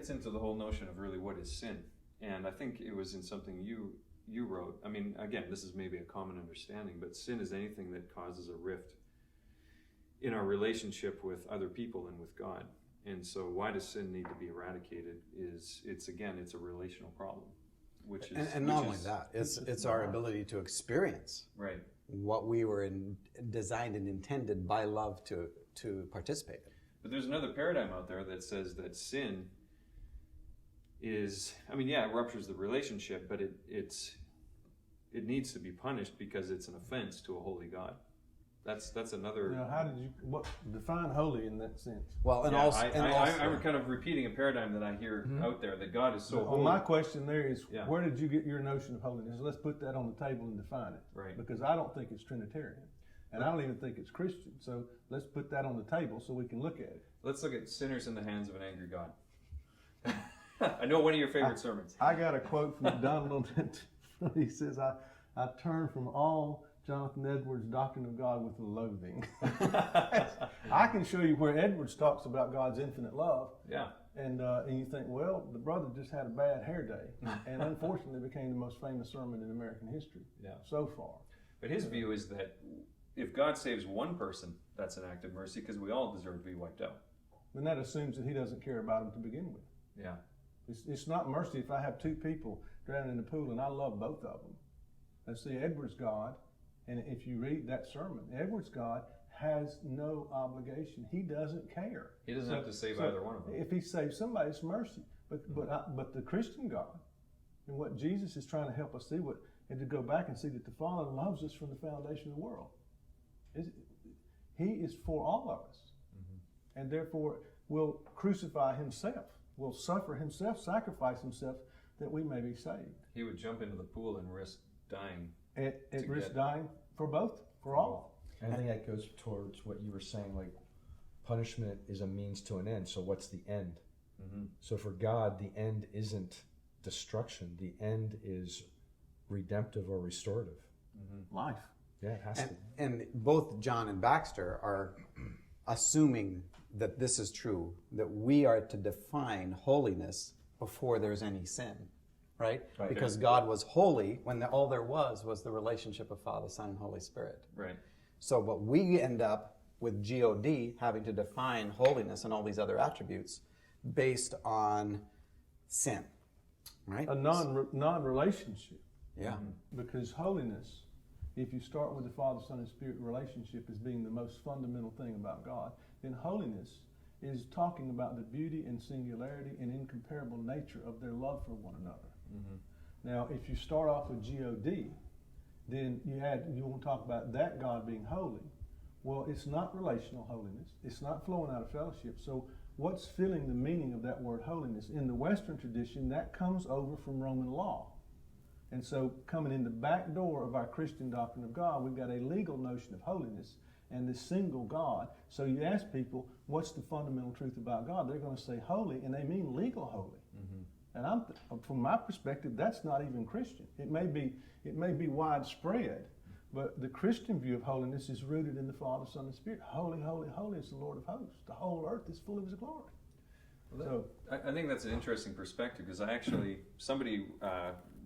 gets into the whole notion of really what is sin. And I think it was in something you wrote. I mean, again, this is maybe a common understanding, but sin is anything that causes a rift in our relationship with other people and with God. And so why does sin need to be eradicated it's a relational problem. And not only that, it's our ability to experience what we were designed and intended by love to participate in. But there's another paradigm out there that says that sin is, it ruptures the relationship, but it needs to be punished because it's an offense to a holy God. That's another. Now, how did you define holy in that sense? Well, I'm kind of repeating a paradigm that I hear out there, that God is so holy. My question there is, where did you get your notion of holiness? Let's put that on the table and define it. Right. Because I don't think it's Trinitarian. And I don't even think it's Christian. So let's put that on the table so we can look at it. Let's look at sinners in the hands of an angry God. I know one of your favorite sermons. I got a quote from Donald. He says, I turn from all Jonathan Edwards' doctrine of God with loathing. I can show you where Edwards talks about God's infinite love. Yeah. And you think, well, the brother just had a bad hair day. And unfortunately became the most famous sermon in American history so far. But his view is that if God saves one person, that's an act of mercy because we all deserve to be wiped out. And that assumes that he doesn't care about them to begin with. Yeah. It's not mercy if I have two people drowning in the pool and I love both of them. And see, Edwards' God, and if you read that sermon, Edwards' God has no obligation. He doesn't care. He doesn't have to save either one of them. If he saves somebody, it's mercy. But the Christian God, and what Jesus is trying to help us see, and to go back and see that the Father loves us from the foundation of the world. He is for all of us. And therefore will crucify himself, will suffer himself, sacrifice himself, that we may be saved. He would jump into the pool and risk dying. At risk dying for both, for all. And I think that goes towards what you were saying, like punishment is a means to an end. So what's the end? So for God, the end isn't destruction. The end is redemptive or restorative. Life. Yeah, it has to. And both John and Baxter are assuming that this is true, that we are to define holiness before there's any sin, right? Because God was holy when all there was the relationship of Father, Son, and Holy Spirit. Right. So, but we end up with God having to define holiness and all these other attributes based on sin, right? A non-relationship. Yeah. Because holiness, if you start with the Father, Son, and Spirit relationship as being the most fundamental thing about God, then holiness is talking about the beauty and singularity and incomparable nature of their love for one another. Now, if you start off with God, then you want to talk about that God being holy. Well, it's not relational holiness. It's not flowing out of fellowship. So what's filling the meaning of that word holiness? In the Western tradition, that comes over from Roman law. And so coming in the back door of our Christian doctrine of God, we've got a legal notion of holiness and this single God. So you ask people, what's the fundamental truth about God? They're going to say holy, and they mean legal holy. And from my perspective, that's not even Christian. It may be widespread, but the Christian view of holiness is rooted in the Father, Son, and Spirit. Holy, holy, holy is the Lord of hosts. The whole earth is full of His glory. Well, I think that's an interesting perspective because somebody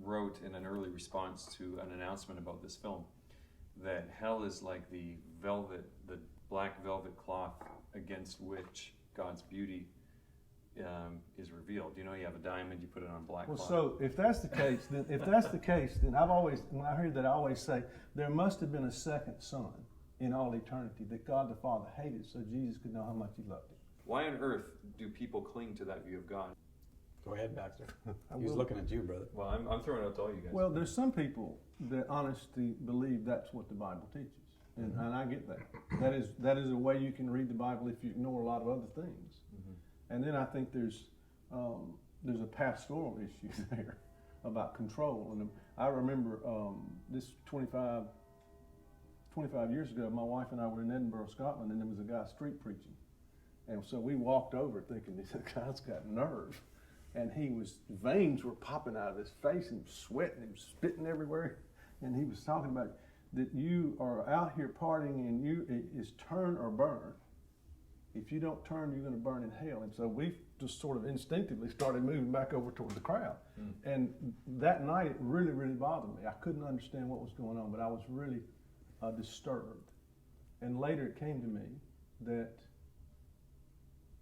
wrote in an early response to an announcement about this film that hell is like the black velvet cloth against which God's beauty is revealed. You have a diamond, you put it on black cloth. So if that's the case, then I've always, when I hear that, I always say there must have been a second son in all eternity that God the Father hated, so Jesus could know how much He loved Him. Why on earth do people cling to that view of God? Go ahead, Baxter. He was looking at you, brother. Well, I'm throwing it out to all you guys. Well, there's some people that honestly believe that's what the Bible teaches, and I get that. That is a way you can read the Bible if you ignore a lot of other things. And then I think there's a pastoral issue there about control. And I remember this 25 years ago, my wife and I were in Edinburgh, Scotland, and there was a guy street preaching. And so we walked over thinking, this guy's got nerve. And veins were popping out of his face, and he was sweating, he was spitting everywhere. And he was talking about that you are out here partying and it's turn or burn. If you don't turn, you're going to burn in hell. And so we just sort of instinctively started moving back over toward the crowd. And that night, it really, really bothered me. I couldn't understand what was going on, but I was really disturbed. And later it came to me that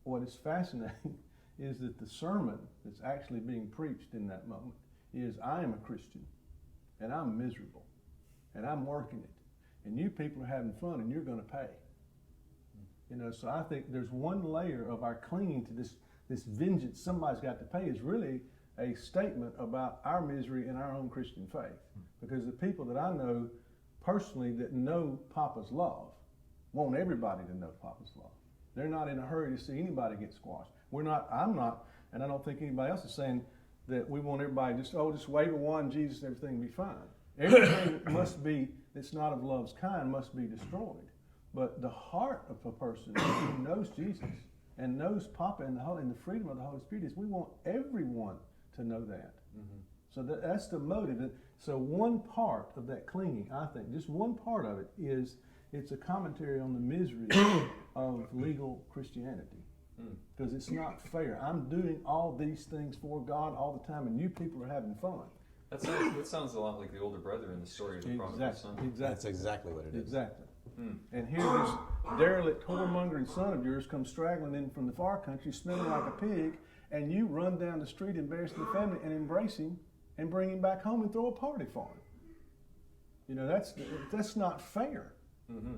what is fascinating is that the sermon that's actually being preached in that moment is, I am a Christian, and I'm miserable, and I'm working it, and you people are having fun, and you're going to pay. You know, so I think there's one layer of our clinging to this vengeance somebody's got to pay is really a statement about our misery and our own Christian faith. Because the people that I know personally that know Papa's love want everybody to know Papa's love. They're not in a hurry to see anybody get squashed. I'm not, and I don't think anybody else is saying that we want everybody just wave a wand, Jesus, everything will be fine. Everything must be, that's not of love's kind, must be destroyed. But the heart of a person who knows Jesus and knows Papa and the freedom of the Holy Spirit is we want everyone to know that. So that's the motive. So one part of that clinging, I think, just one part of it is it's a commentary on the misery of legal Christianity. Because it's not fair. I'm doing all these things for God all the time, and you people are having fun. That sounds a lot like the older brother in the story of the prodigal son. Exactly. That's exactly what it is. Exactly. And here this derelict, whoremongering son of yours comes straggling in from the far country, smelling like a pig, and you run down the street, embarrass the family, and embrace him, and bring him back home and throw a party for him. You know, that's not fair.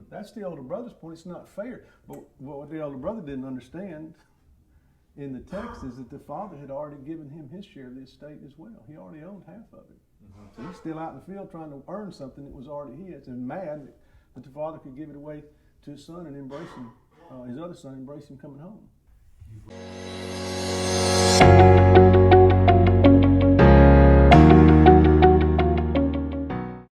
That's the older brother's point. It's not fair. But what the older brother didn't understand in the text is that the father had already given him his share of the estate as well. He already owned half of it. So he's still out in the field trying to earn something that was already his, and mad that the father could give it away to his son and embrace him, his other son, embrace him coming home.